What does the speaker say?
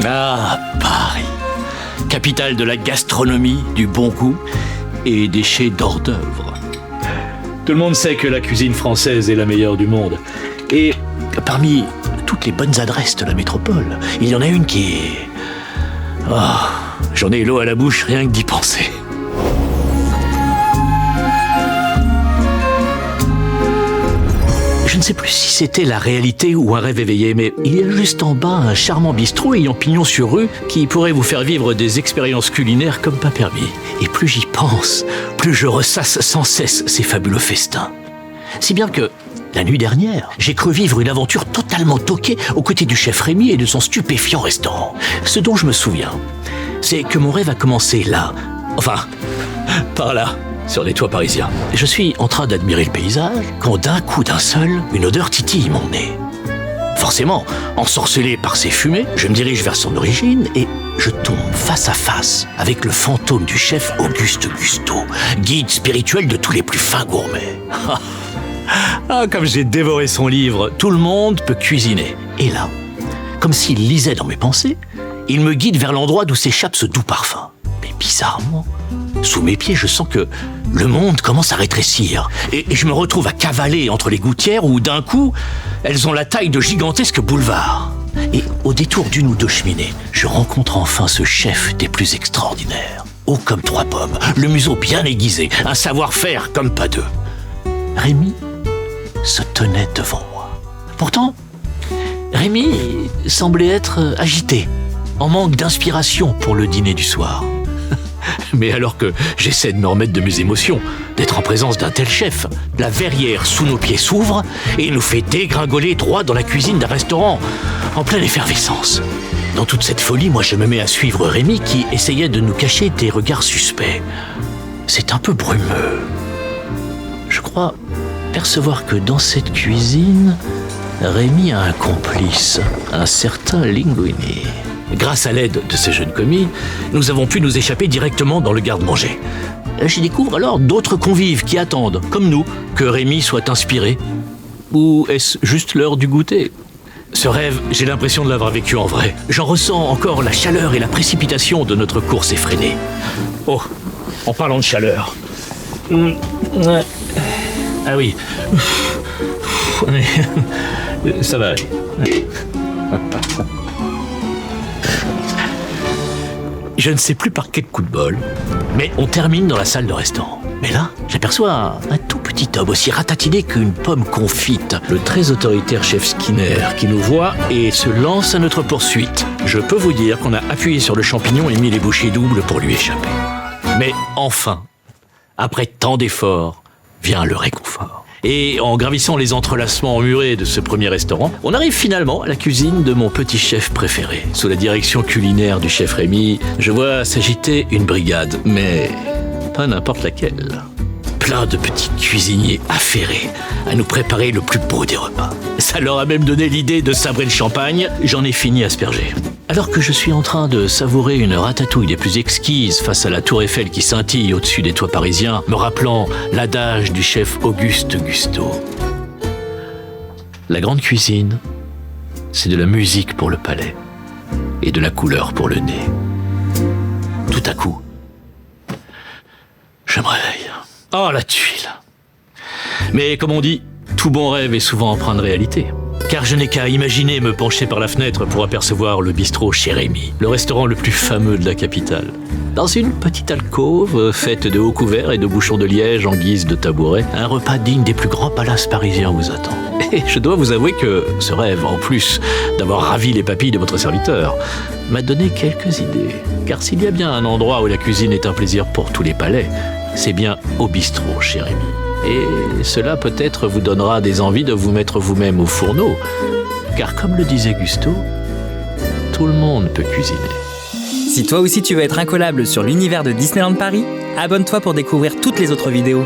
Ah, Paris, capitale de la gastronomie, du bon goût et des chefs-d'œuvre d'œuvre. Tout le monde sait que la cuisine française est la meilleure du monde. Et parmi toutes les bonnes adresses de la métropole, il y en a une qui est... Oh, j'en ai l'eau à la bouche rien que d'y penser. Je ne sais plus si c'était la réalité ou un rêve éveillé, mais il y a juste en bas un charmant bistrot ayant pignon sur rue qui pourrait vous faire vivre des expériences culinaires comme pas permis. Et plus j'y pense, plus je ressasse sans cesse ces fabuleux festins. Si bien que, la nuit dernière, j'ai cru vivre une aventure totalement toquée aux côtés du chef Rémi et de son stupéfiant restaurant. Ce dont je me souviens, c'est que mon rêve a commencé là, enfin, par là. Sur les toits parisiens. Je suis en train d'admirer le paysage quand d'un coup d'un seul, une odeur titille mon nez. Forcément, ensorcelé par ces fumées, je me dirige vers son origine et je tombe face à face avec le fantôme du chef Auguste Gusteau, guide spirituel de tous les plus fins gourmets. Ah, comme j'ai dévoré son livre, tout le monde peut cuisiner. Et là, comme s'il lisait dans mes pensées, il me guide vers l'endroit d'où s'échappe ce doux parfum. Mais bizarrement, sous mes pieds, je sens que le monde commence à rétrécir. Et je me retrouve à cavaler entre les gouttières où, d'un coup, elles ont la taille de gigantesques boulevards. Et au détour d'une ou deux cheminées, je rencontre enfin ce chef des plus extraordinaires. Haut comme 3 pommes, le museau bien aiguisé, un savoir-faire comme pas deux. Rémi se tenait devant moi. Pourtant, Rémi semblait être agité, en manque d'inspiration pour le dîner du soir. Mais alors que j'essaie de me remettre de mes émotions, d'être en présence d'un tel chef, la verrière sous nos pieds s'ouvre et nous fait dégringoler droit dans la cuisine d'un restaurant, en pleine effervescence. Dans toute cette folie, moi je me mets à suivre Rémi qui essayait de nous cacher des regards suspects. C'est un peu brumeux. Je crois percevoir que dans cette cuisine, Rémi a un complice, un certain Linguini. Grâce à l'aide de ces jeunes commis, nous avons pu nous échapper directement dans le garde-manger. J'y découvre alors d'autres convives qui attendent, comme nous, que Rémi soit inspiré. Ou est-ce juste l'heure du goûter ? Ce rêve, j'ai l'impression de l'avoir vécu en vrai. J'en ressens encore la chaleur et la précipitation de notre course effrénée. Oh, en parlant de chaleur. Ah oui. Ça va aller. Je ne sais plus par quel coup de bol, mais on termine dans la salle de restaurant. Mais là, j'aperçois un tout petit homme aussi ratatiné qu'une pomme confite, le très autoritaire chef Skinner, qui nous voit et se lance à notre poursuite. Je peux vous dire qu'on a appuyé sur le champignon et mis les bouchées doubles pour lui échapper. Mais enfin, après tant d'efforts, vient le réconfort. Et en gravissant les entrelacements emmurés de ce premier restaurant, on arrive finalement à la cuisine de mon petit chef préféré. Sous la direction culinaire du chef Rémi, je vois s'agiter une brigade, mais pas n'importe laquelle. Plein de petits cuisiniers affairés à nous préparer le plus beau des repas. Ça leur a même donné l'idée de sabrer le champagne, j'en ai fini aspergé. Alors que je suis en train de savourer une ratatouille des plus exquises face à la tour Eiffel qui scintille au-dessus des toits parisiens, me rappelant l'adage du chef Auguste Gusteau. La grande cuisine, c'est de la musique pour le palais et de la couleur pour le nez. Tout à coup, je me réveille. Oh, la tuile! Mais comme on dit, tout bon rêve est souvent empreint de réalité. Car je n'ai qu'à imaginer me pencher par la fenêtre pour apercevoir le bistrot chez Rémi, le restaurant le plus fameux de la capitale. Dans une petite alcôve faite de hauts couverts et de bouchons de liège en guise de tabouret, un repas digne des plus grands palaces parisiens vous attend. Et je dois vous avouer que ce rêve, en plus d'avoir ravi les papilles de votre serviteur, m'a donné quelques idées. Car s'il y a bien un endroit où la cuisine est un plaisir pour tous les palais, c'est bien au bistrot chez Rémi. Et cela peut-être vous donnera des envies de vous mettre vous-même au fourneau. Car comme le disait Gusteau, tout le monde peut cuisiner. Si toi aussi tu veux être incollable sur l'univers de Disneyland Paris, abonne-toi pour découvrir toutes les autres vidéos.